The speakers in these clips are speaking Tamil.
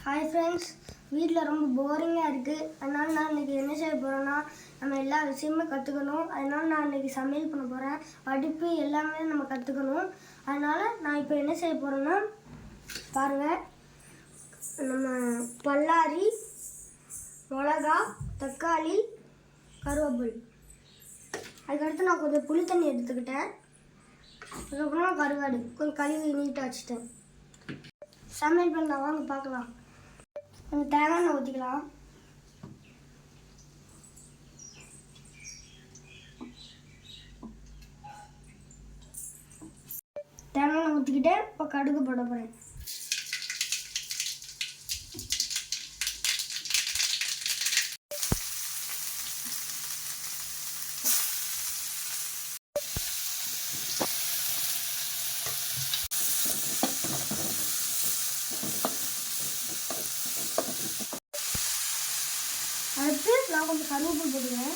ஹாய் ஃப்ரெண்ட்ஸ், வீட்டில் ரொம்ப போரிங்காக இருக்குது. அதனால் நான் இன்றைக்கி என்ன செய்ய போகிறேன்னா, நம்ம எல்லா விஷயமே கற்றுக்கணும். அதனால் நான் இன்றைக்கி சமையல் பண்ண போகிறேன். படிப்பு எல்லாமே நம்ம கற்றுக்கணும். அதனால் நான் இப்போ என்ன செய்ய போகிறேன்னா, பாருங்கள், நம்ம பல்லாரி, மிளகா, தக்காளி, கருவேப்பிலை, அதுக்கடுத்து நான் கொஞ்சம் புளி தண்ணி எடுத்துக்கிட்டேன். அதுக்கப்புறம் கருவாடு கொஞ்சம் கழுவி நீட்டாக வச்சுட்டேன். சமையல் பண்ணலாம், வாங்க பார்க்கலாம். கொஞ்சம் தேங்காய் எண்ணெய் ஊற்றிக்கலாம். தேங்காய் எண்ணெய் ஊற்றிக்கிட்டு இப்போ கடுகு போட போகிறேன். அடுத்து நான் கொஞ்சம் கருவேப்பிலை போட்டுக்கிறேன்.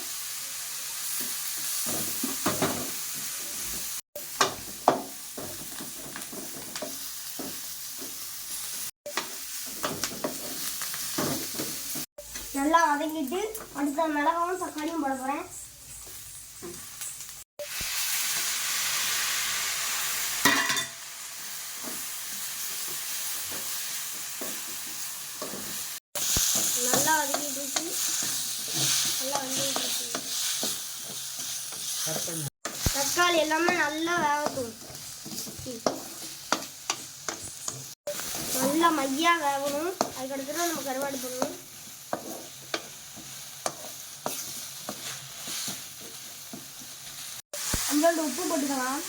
நல்லா வதங்கிட்டு அடுத்த மிளகாவும் தக்காளியும் போட போகிறேன். நல்லா வதங்கிட்டு நல்லா தக்காளி எல்லாமே நல்லா வேகட்டும். நல்லா மையா வேகணும். அதுக்கடுத்து நம்ம கருவாடு போடணும். கொஞ்சோண்டு உப்பு போட்டுக்கலாம்.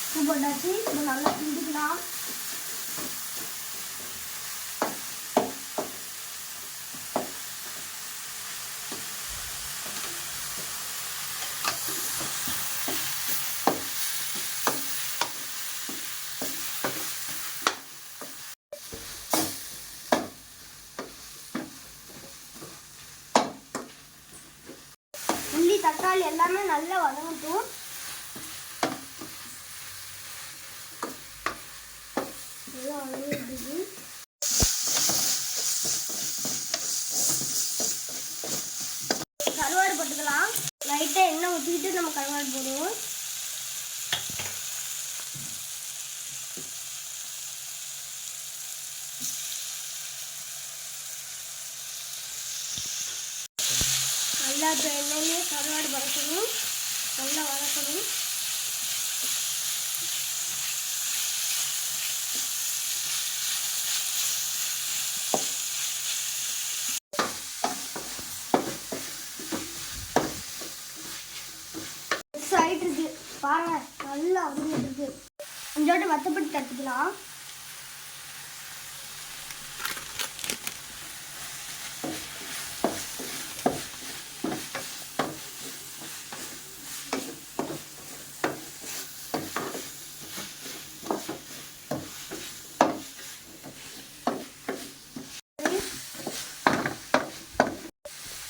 உப்பு போட்டாச்சு. இப்போ நல்லா கிண்டிக்கலாம். உள்ளி தக்காளி எல்லாமே நல்லா வதங்கட்டும். நல்லா வதங்கிடுது. கருவாடு போட்டுக்கலாம். லைட்டாக எண்ணெய் ஊற்றிக்கிட்டு நம்ம கருவாடு போடுவோம். நல்லா இப்போ எண்ணெயிலே கருவாடு வதக்கணும். நல்லா வதக்கணும். ஆகிட்டு இருக்கு பாருங்க, நல்லா வதங்கிட்டு இருக்கு. கொஞ்சோண்டு வத்தப்பட்டி தட்டிக்கலாம்.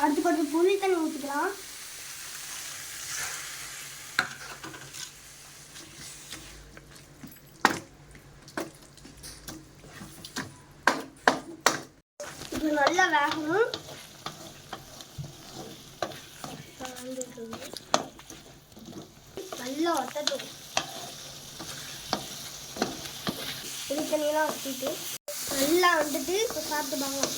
அடுத்து கொஞ்சம் புளி தண்ணி ஊற்றிக்கலாம். இது நல்லா வேகணும். நல்லா ஒட்டட்டும். புளி தண்ணியெல்லாம் ஊற்றிட்டு நல்லா வந்துட்டு இப்போ சாப்பிட்டு பார்க்கலாம்.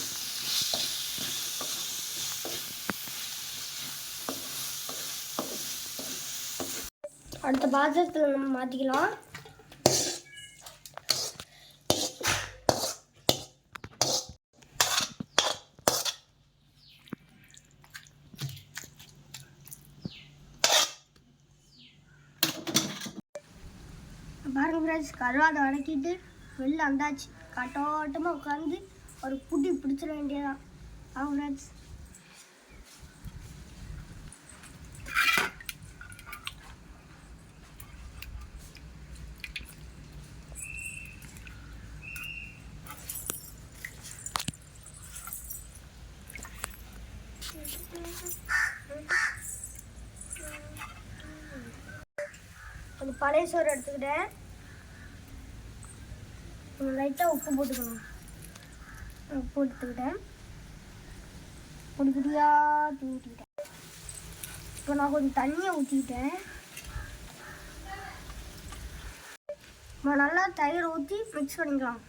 அடுத்த பாத்திரத்தில் நம்ம மாற்றிக்கலாம். பாருங்க ஃப்ரெண்ட்ஸ், கருவாடை வதக்கிட்டு வெளில வந்தாச்சு. கட்டோட்டமாக உட்காந்து ஒரு புட்டி பிடிச்சிட வேண்டியதான். ஆமாம் ஃப்ரெண்ட்ஸ், கொஞ்சம் பழைய சோறு எடுத்துக்கிட்டேன். லைட்டாக உப்பு போட்டுக்கணும். உப்பு எடுத்துக்கிட்டேன், பொடி பொடியாக ஊற்றிக்கிட்டேன். இப்போ நான் கொஞ்சம் தண்ணியை ஊற்றிக்கிட்டேன். இப்போ நல்லா தயிர் ஊற்றி மிக்ஸ் பண்ணிக்கலாம்.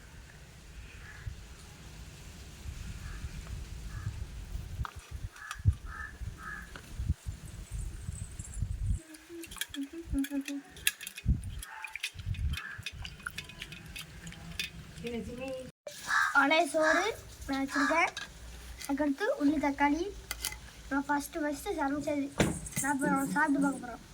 பழைய சோறு நான் வச்சுருக்கேன். அதுக்கடுத்து உள்ளி தக்காளி நான் ஃபஸ்ட்டு சமைச்சது. நான் அப்புறம் சாப்பிட்டு பார்க்க போகிறோம்.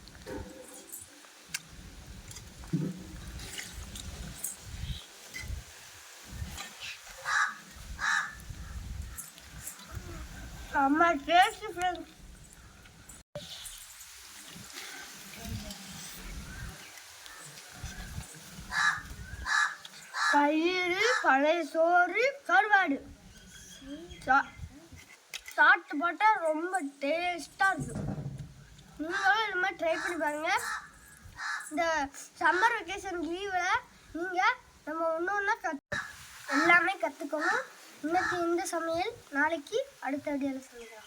அம்மா டேஸ்ட் ஃப்ரெண்ட்ஸ். தயிர், பழைய சோறு, கருவாடு சாப்பிட்டு போட்டால் ரொம்ப டேஸ்ட்டாக இருக்கும். நீங்களும் இந்த மாதிரி ட்ரை பண்ணி பாருங்கள். இந்த சம்மர் வெக்கேஷன் லீவில் நீங்கள் நம்ம ஒன்று ஒன்றா எல்லாமே கற்றுக்கணும். இன்னைக்கு இந்த சமையல், நாளைக்கு அடுத்த வீடியோவில் சொல்லுங்கள்.